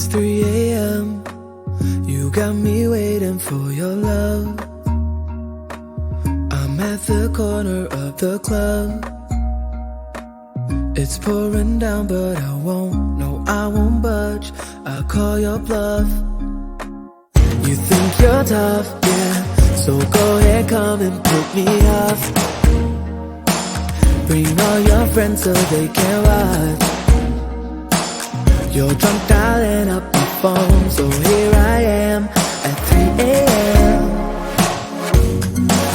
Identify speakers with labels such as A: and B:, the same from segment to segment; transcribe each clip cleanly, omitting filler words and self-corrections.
A: It's 3 a.m. You got me waiting for your love. I'm at the corner of the club. It's pouring down, but I won't, no, I won't budge. I'll call your bluff. You think you're tough, yeah, so go ahead, come and put me off. Bring all your friends so they can watch. You're drunk dialing up my phone, so here I am at 3 a.m.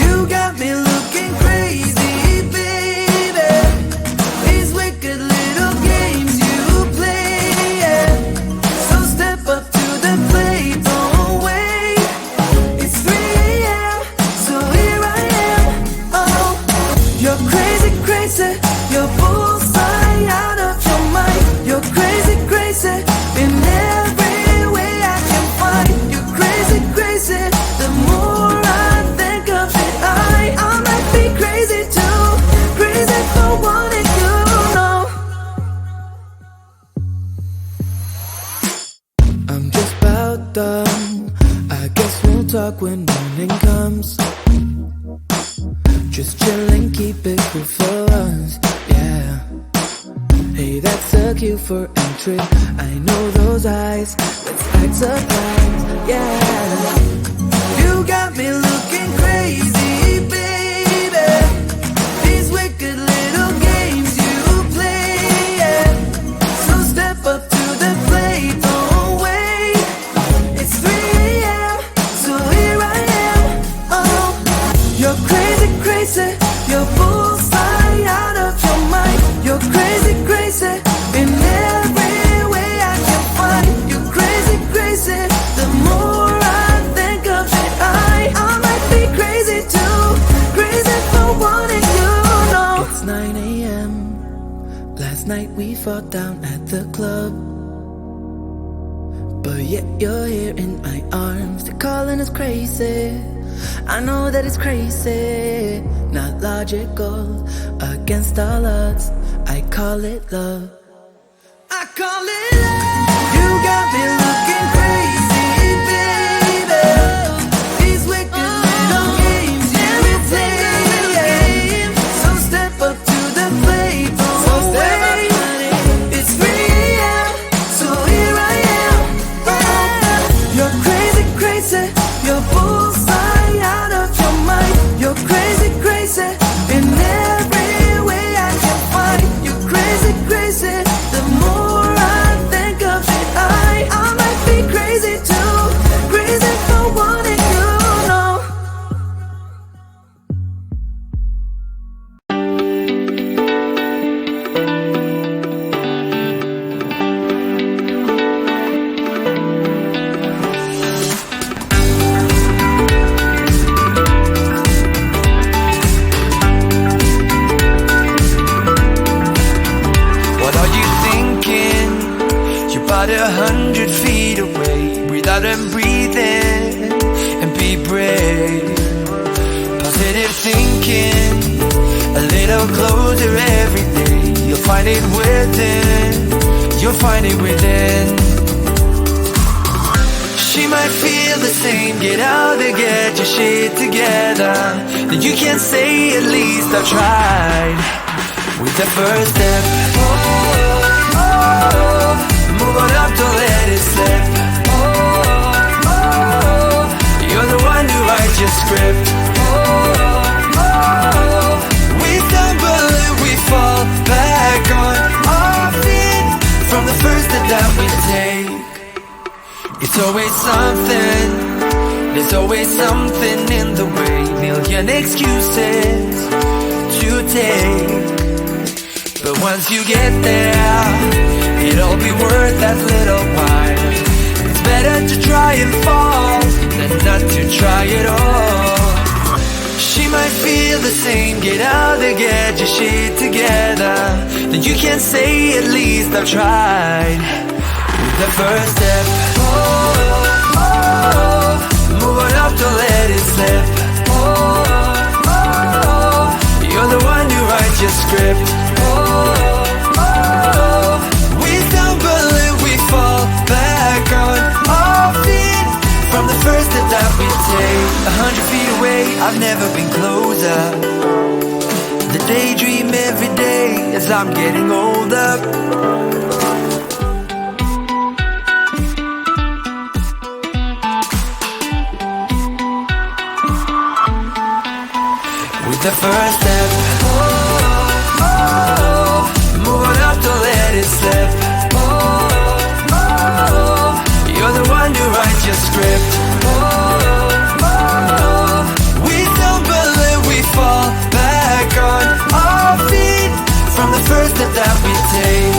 A: You got me looking crazy, baby. These wicked little games you play, yeah. So step up to the plate, don't wait. It's 3 a.m., so here I am. Oh, you're crazy, crazy. You're bullseye out of your mind. You're crazy, crazy in every way I can find. You're crazy, crazy. The more I think of it, I might be crazy too. Crazy for wanting you, no. I'm just about done. I guess we'll talk when morning comes. Just chillin', keep it cool for us, yeah. Hey, that's a cue for entry. I know those eyes. Let's act surprised, yeah. You got me looking crazy, baby. These wicked little games you play, yeah. So step up to the plate, don't wait. It's 3 a.m., so here I am. Oh, you're crazy, crazy. You're bullseye out of your mind. You're crazy, crazy in every way I can find. You're crazy, crazy. The more I think of it, I might be crazy too. Crazy for wanting you, no. It's 9 a.m. Last night we fought down at the club, but yet you're here in my arms. They're calling us crazy. I know that it's crazy, not logical, against all odds. I call it love. I call it love. You got me looking crazy, baby. These wicked little games you play. So step up to the plate, don't wait. It's 3 a.m., so here I am. You're crazy, crazy. You're bullseye out of your mind. You're crazy, crazy in every way I can find. You're crazy, crazy. The more I think of it, I might be crazy too. Crazy for wanting you, no.
B: What are you thinking? You're about 100 feet away. Breathe out and breathe in, and be brave. Positive thinking, a little closer every day. You'll find it within, you'll find it within. She might feel the same. Get out there, get your shit together. Then you can say at least I've tried. With the first step, move on up, don't let it slip. You're the one who writes your script. We stumble and we fall back on our feet from the first step that we take. It's always something, there's always something in the way. Million excuses to take, but once you get there, it'll be worth that little while. It's better to try and fall than not to try at all. She might feel the same. Get out there, get your shit together. Then you can say at least I've tried. With the first step, move on up, don't let it slip. You're the one who writes your script. We stumble and we fall back I've never been closer. The daydream every day as I'm getting older. With the first step, moving up, don't let it slip. You're the one who writes your script. We stumble and we fall back on our feet from the first step that we take.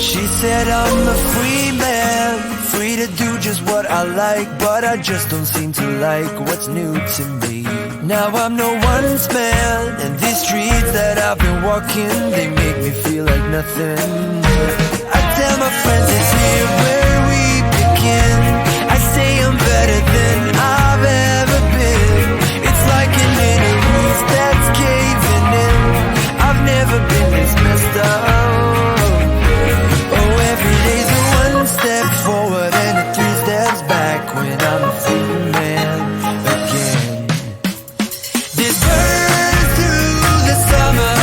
B: She said I'm a free man, free to do just what I like, but I just don't seem to like what's new to me. Now I'm no one's man, and these streets that I've been walking, they make me feel like nothing. I tell my friends it's here where we begin. I say I'm better than I've ever been. It's like an inner roof that's caving in. I've never been this messed up. Every day's a one step forward and a three steps back when I'm a free man again. This burns through the summer,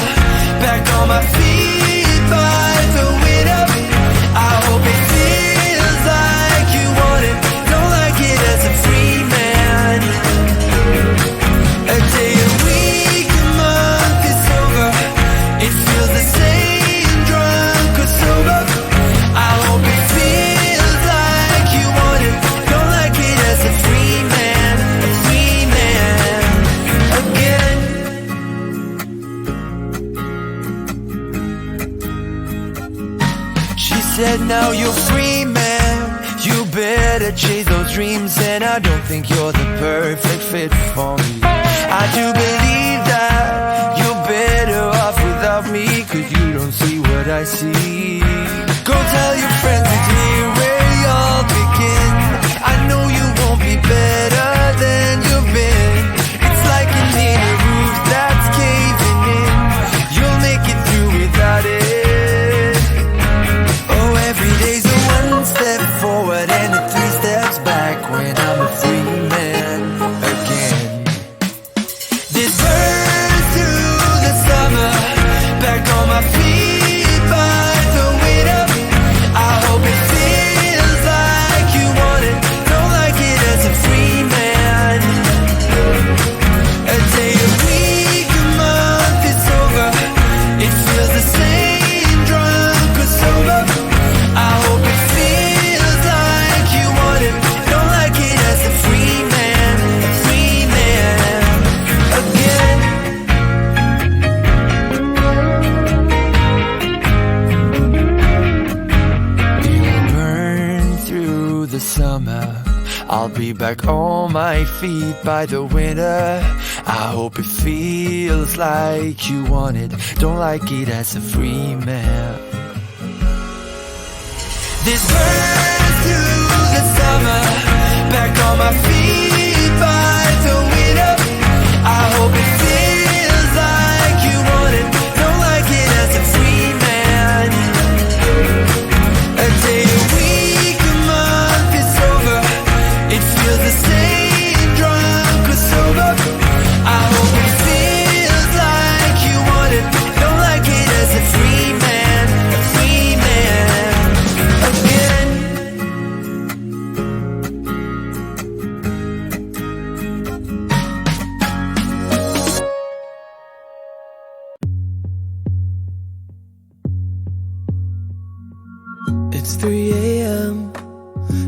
B: back on my feet by the winter. I hope it feels like you want it, don't like it as a free man. A day, a week, a month is over. It feels the same, drunk or sober. I hope it feels like you want it, don't like it as a free man again. She said now you're free man, you better chase those dreams, and I don't think you're the perfect fit for me. I do believe that you're better off without me, 'cause you don't see what I see. Go tell your friends it's here where y'all begin. I know you won't be better than you've been. It's like an inner roof that's caving in. You'll make it through without it. Oh, every day's a one step forward and a three steps back when I'm a free man again. This burns through the summer, back on my feet by the winter. I hope it feels like you want it, don't like it as a free man. A day, a week, a month is over. It feels the same, drunk or sober. I hope it feels like you want it, don't like it as a free man again. The summer, I'll be back on my feet by the winter. I hope it feels like you want it, don't like it as a free man. This burns through the summer, back on my feet by the winter. I hope it feels like you want it, don't like it as a free man. A day, a week, a month is over. It feels the same, drunk or sober. I hope it feels like you want it, don't like it as a free man again.
A: It's 3 a.m.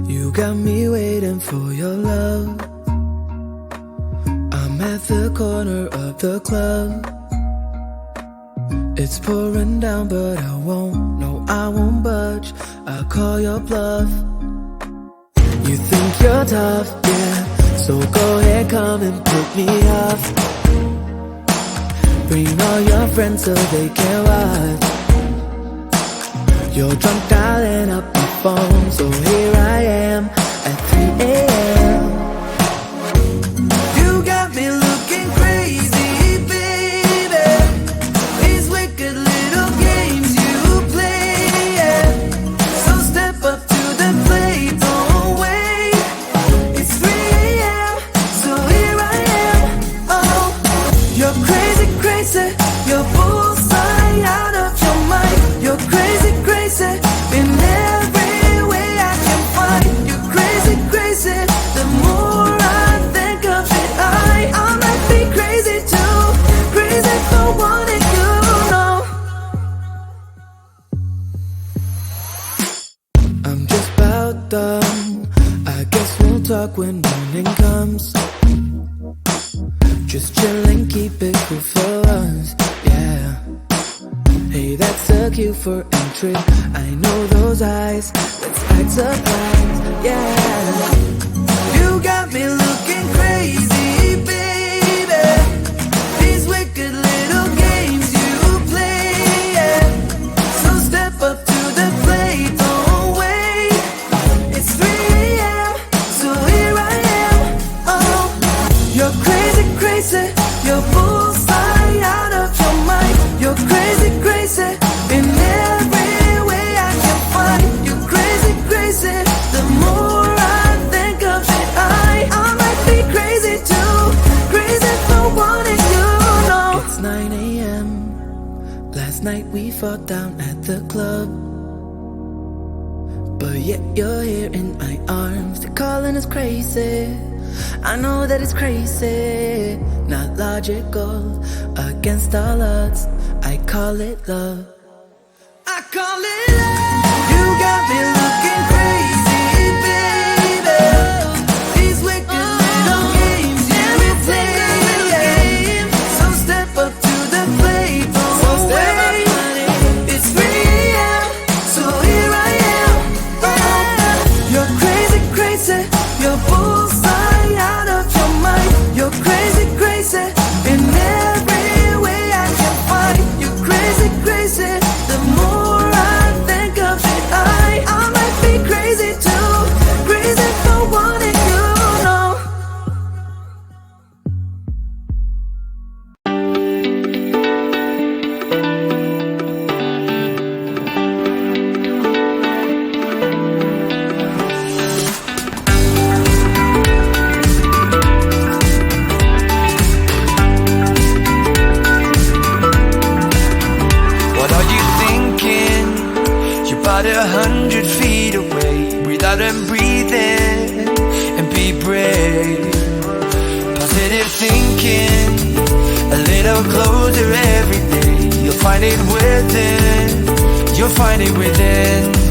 A: You got me waiting for your love. I'm at the corner of the club. It's pouring down, but I won't, no, I won't budge. I'll call your bluff. You think you're tough, yeah, so go ahead, come and put me off. Bring all your friends so they can watch. You're drunk dialing up my phone, so here I am at 3 a.m. You got me looking crazy, baby. These wicked little games you play, yeah. So step up to the plate, don't wait. It's 3 a.m., so here I am. Oh, you're crazy, crazy. You're bullseye out of your mind. You're crazy, crazy. In every way I can find. You're crazy, crazy. The more I think of it, I might be crazy too. Crazy for wanting you, know. I'm just about done. I guess we'll talk when morning comes. Just chillin', keep it cool for us, yeah. Hey, that's a cue for entry. I know those eyes, let's act surprised, yeah. You got me looking crazy, baby. These wicked little games you play, yeah. So step up to the plate, don't wait. It's 3 a.m., so here I am. Oh, you're crazy, crazy. You're bullseye out of your mind. You're crazy, crazy. In every way I can find. You're crazy, crazy. The more I think of it, I might be crazy too. Crazy for wanting you, know. It's 9 a.m. Last night we fought down at the club, but yet you're here in my arms. They're calling us crazy. I know that it's crazy, not logical, against all odds. I call it love. I call it love. You got me looking crazy, baby. These wicked little games you play. So step up to the plate, don't wait. It's 3 a.m., so here I am. Oh, you're crazy, crazy. You're bullseye out of your mind. You're crazy, crazy. In every way I can find. You're crazy, crazy. The more I think of it, I might be crazy too. Crazy for wanting you, know.
B: What are you thinking? You're about 100 feet away. Breathe out and breathe in, and be brave. Positive thinking, a little closer every day. You'll find it within. You'll find it within.